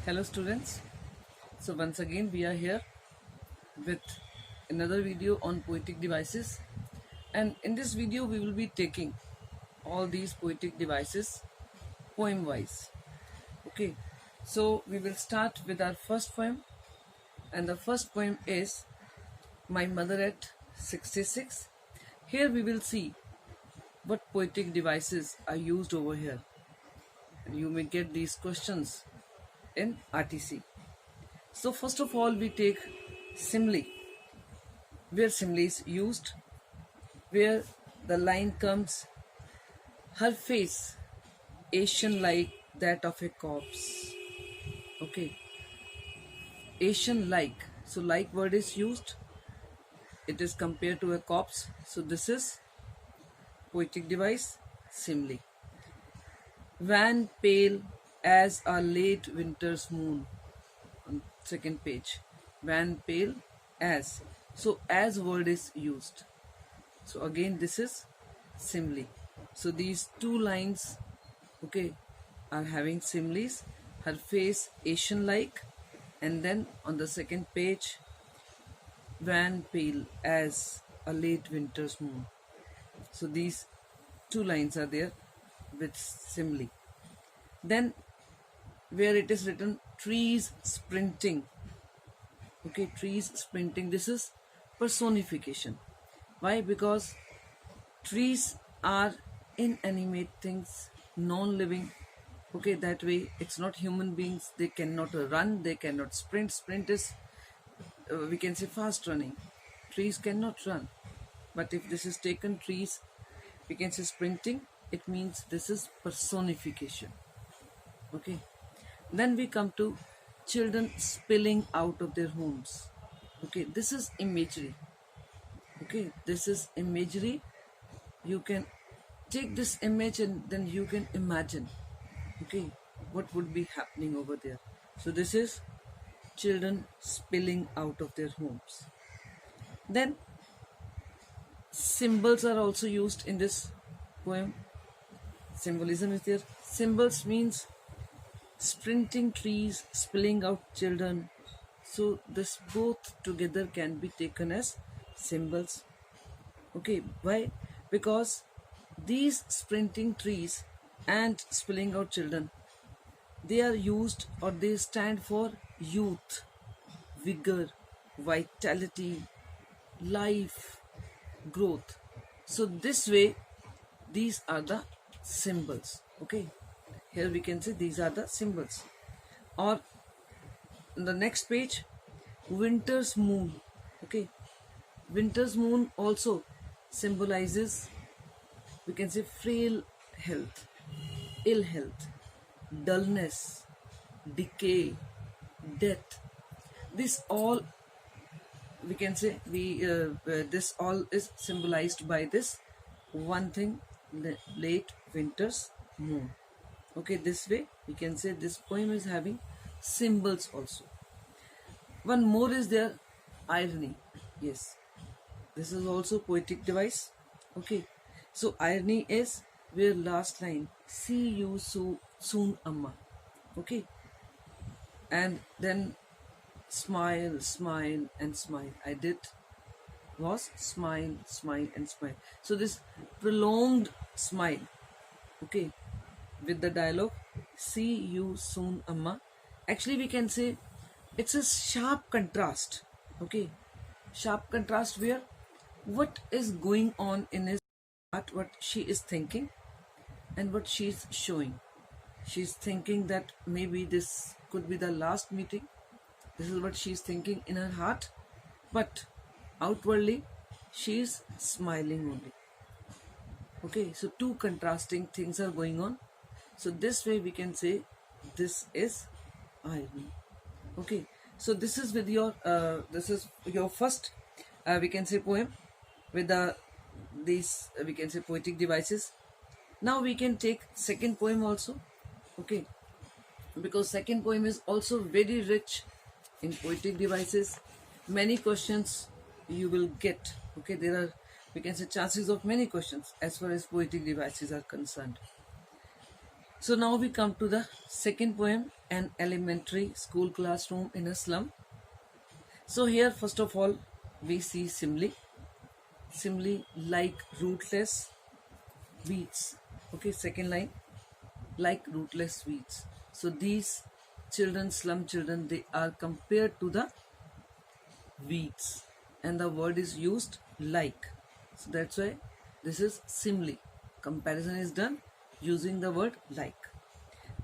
Hello students, so once again we are here with another video on poetic devices, and in this video we will be taking all these poetic devices poem wise. Okay, so we will start with our first poem, and the first poem is My Mother at 66. Here we will see what poetic devices are used over here. You may get these questions in RTC. So first of all we take simile, where simile is used, where the line comes, her face Asian like that of a corpse. Okay, Asian like, so like word is used, it is compared to a corpse, so this is poetic device simile. Wan pale as a late winter's moon, on second page, wan pale as, so as word is used, so again this is simile. So these two lines, okay, are having similes, her face Asian like, and then on the second page, wan pale as a late winter's moon. So these two lines are there with simile. Then where it is written trees sprinting, okay, trees sprinting, this is personification. Why? Because trees are inanimate things, non-living. Okay, that way it's not human beings, they cannot run, they cannot sprint. Sprint is we can say fast running. Trees cannot run, but if this is taken trees, we can say sprinting, it means this is personification. Okay, then we come to children spilling out of their homes. Okay, this is imagery. Okay, this is imagery. You can take this image and then you can imagine, okay, what would be happening over there. So this is children spilling out of their homes. Then symbols are also used in this poem. Symbolism is there. Symbols means sprinting trees, spilling out children. So this both together can be taken as symbols. Okay, why? Because these sprinting trees and spilling out children, they are used, or they stand for youth, vigor, vitality, life, growth. So this way these are the symbols. Okay, here we can say these are the symbols. Or on the next page, winter's moon. Okay, winter's moon also symbolizes, we can say, frail health, ill health, dullness, decay, death. This all, we can say, this all is symbolized by this one thing, the late winter's moon. Okay, this way we can say this poem is having symbols also. One more is there, irony. Yes, this is also poetic device. Okay, so irony is where last line, see you so soon amma. Okay, and then smile, smile and smile. I did was smile, smile and smile. So this prolonged smile, okay, with the dialogue, see you soon amma. Actually we can say it's a sharp contrast. Okay, sharp contrast where what is going on in his heart, what she is thinking and what she is showing. She's thinking that maybe this could be the last meeting. This is what she's thinking in her heart, but outwardly she is smiling only. Okay, so two contrasting things are going on. So this way we can say this is irony. Okay, so this is with your this is your first we can say poem with these we can say poetic devices. Now we can take second poem also. Okay, because second poem is also very rich in poetic devices. Many questions you will get. Okay, there are, we can say, chances of many questions as far as poetic devices are concerned. So now we come to the second poem, An Elementary School Classroom in a Slum. So here first of all we see simile like rootless weeds. Okay, second line, like rootless weeds. So these children, slum children, they are compared to the weeds, and the word is used like. So that's why this is simile. Comparison is done using the word like.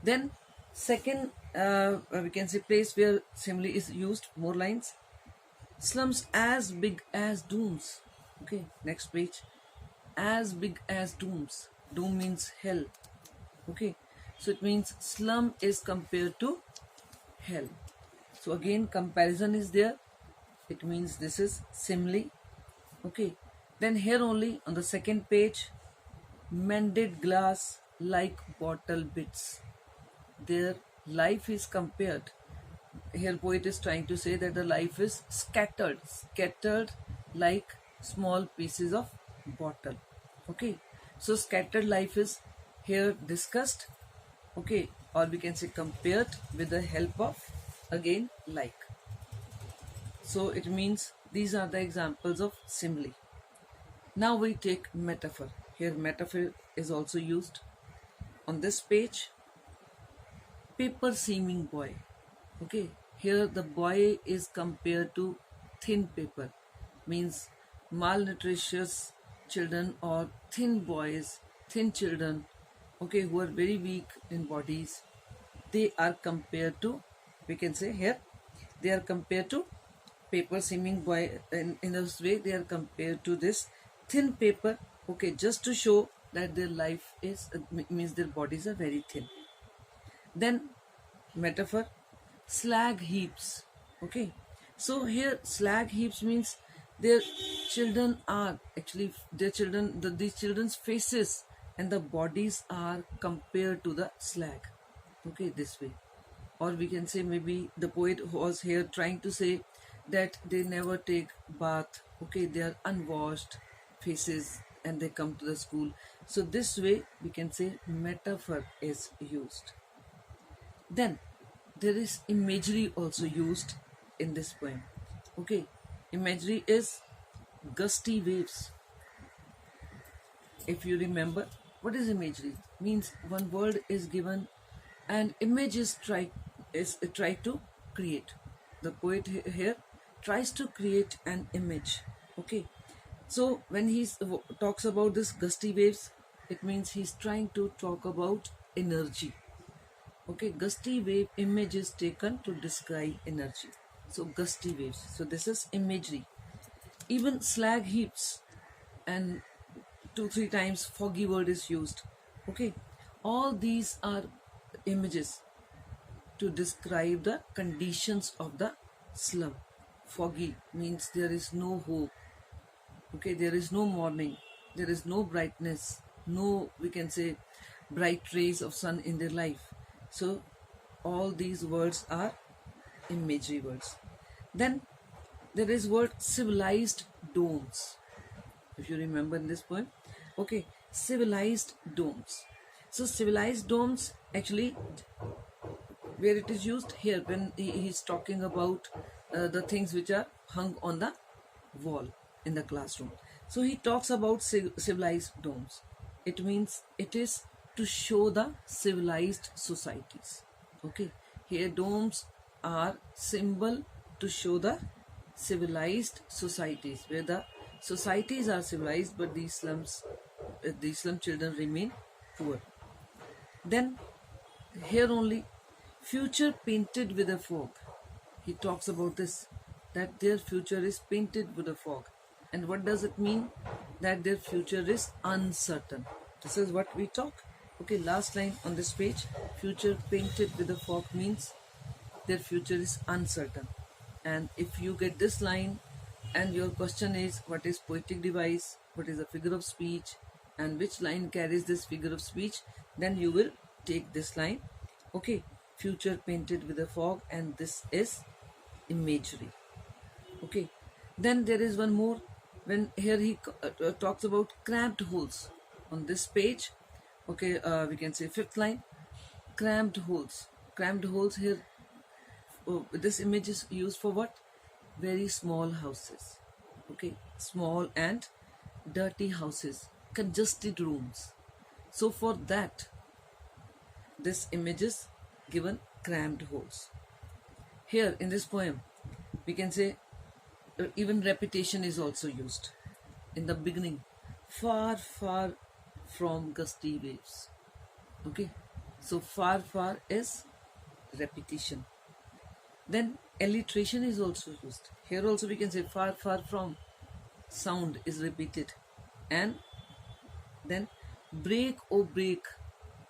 Then second, we can say place where simile is used, more lines. Slums as big as dooms. Okay, next page. As big as dooms. Doom means hell. Okay, so it means slum is compared to hell. So again comparison is there. It means this is simile. Okay, then here only on the second page, mended glass like bottle bits. Their life is compared. Here poet is trying to say that the life is scattered like small pieces of bottle. Okay, so scattered life is here discussed. Okay, or we can say compared with the help of again like. So it means these are the examples of simile. Now we take metaphor. Here metaphor is also used. On this page, paper seeming boy. Okay, here the boy is compared to thin paper, means malnutritious children or thin boys, thin children, okay, who are very weak in bodies. They are compared to, we can say here, they are compared to paper seeming boy. In this way they are compared to this thin paper. Okay, just to show that their life is means their bodies are very thin. Then metaphor, slag heaps. Okay, so here slag heaps means their children are actually their children, these children's faces and the bodies are compared to the slag. Okay, this way. Or we can say maybe the poet was here trying to say that they never take bath. Okay, they are unwashed faces and they come to the school. So this way we can say metaphor is used. Then there is imagery also used in this poem. Okay, imagery is gusty waves. If you remember, what is imagery? Means one word is given and image is tried to create. The poet here tries to create an image. Okay, so when he talks about this gusty waves, it means he's trying to talk about energy. Okay, gusty wave image is taken to describe energy. So gusty waves. So this is imagery. Even slag heaps and 2-3 times foggy word is used. Okay, all these are images to describe the conditions of the slum. Foggy means there is no hope. Okay, there is no morning, there is no brightness, no, we can say, bright rays of sun in their life. So all these words are imagery words. Then there is word civilized domes. If you remember in this poem, okay, civilized domes. So civilized domes actually, where it is used here when he's talking about the things which are hung on the wall in the classroom. So he talks about civilized domes. It means it is to show the civilized societies. Okay, here domes are symbol to show the civilized societies, where the societies are civilized but these slum children remain poor. Then here only, future painted with a fog. He talks about this, that their future is painted with a fog. And what does it mean? That their future is uncertain. This is what we talk. Okay, last line on this page, future painted with a fog means their future is uncertain. And if you get this line and your question is what is poetic device, what is a figure of speech, and which line carries this figure of speech, then you will take this line. Okay, future painted with a fog, and this is imagery. Okay, then there is one more, when here he talks about cramped holes on this page. Okay, we can say fifth line, cramped holes. Cramped holes here, this image is used for what? Very small houses. Okay, small and dirty houses, congested rooms. So for that, this image is given cramped holes. Here in this poem, we can say even repetition is also used. In the beginning, far, far from gusty waves. Okay, so far, far is repetition. Then alliteration is also used. Here also we can say far, far from, sound is repeated. And then break or break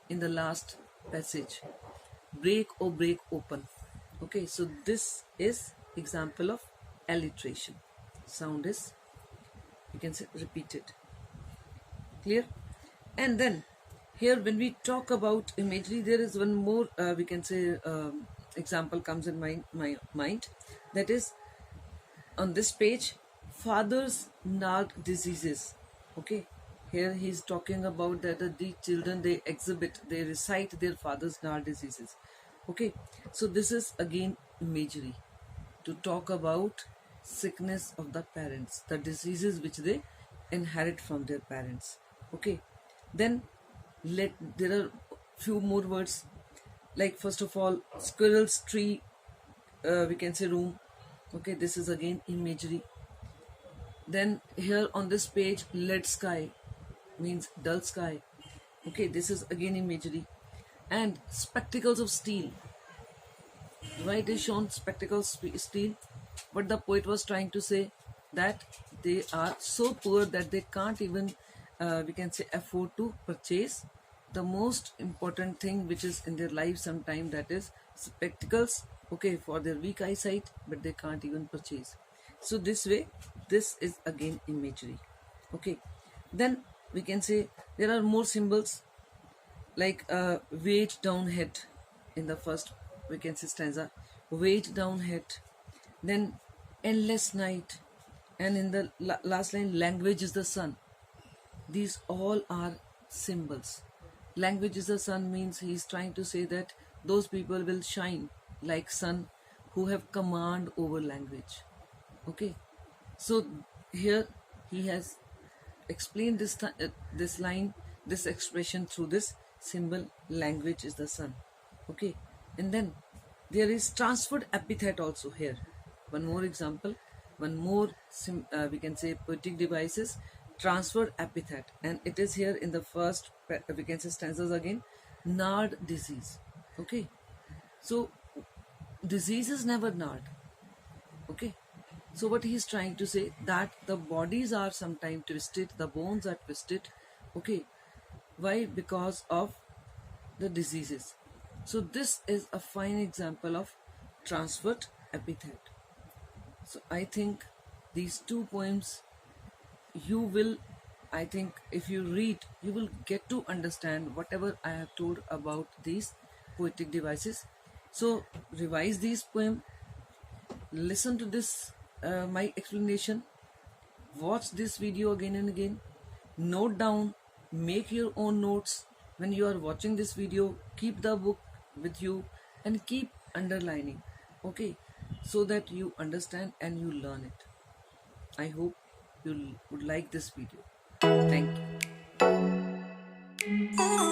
in the last passage. Break or break open. Okay, so this is example of alliteration. Sound is, you can say, repeated. Clear? And then here when we talk about imagery, there is one more we can say example comes in my mind. That is on this page, father's gnarled diseases. Okay, here he is talking about that the children, they exhibit, they recite their father's gnarled diseases. Okay, so this is again imagery to talk about sickness of the parents, the diseases which they inherit from their parents. Okay, then there are few more words, like first of all, squirrel's tree, we can say room. Okay, this is again imagery. Then here on this page, lead sky means dull sky. Okay, this is again imagery. And spectacles of steel. Why it is shown spectacles steel? But the poet was trying to say that they are so poor that they can't even we can say afford to purchase the most important thing which is in their life sometime, that is spectacles. Okay, for their weak eyesight, but they can't even purchase. So this way, this is again imagery. Okay, then we can say there are more symbols, like weight down head in the first, we can say, stanza, weight down head. Then endless night, and in the last line, language is the sun. These all are symbols. Language is the sun means he is trying to say that those people will shine like sun who have command over language. Okay, so here he has explained this line, this expression through this symbol, language is the sun. Okay, and then there is transferred epithet also here. One more example, one more we can say poetic devices, transferred epithet, and it is here in the first, we can say, stanzas again, gnarled disease. Okay, so disease is never gnarled. Okay, so what he is trying to say, that the bodies are sometimes twisted, the bones are twisted. Okay, why? Because of the diseases. So this is a fine example of transferred epithet. So I think these two poems, you will, I think if you read, you will get to understand whatever I have told about these poetic devices. So revise these poems, listen to this my explanation, watch this video again and again, note down, make your own notes. When you are watching this video, keep the book with you and keep underlining. Okay, so that you understand and you learn it. I hope you would like this video. Thank you.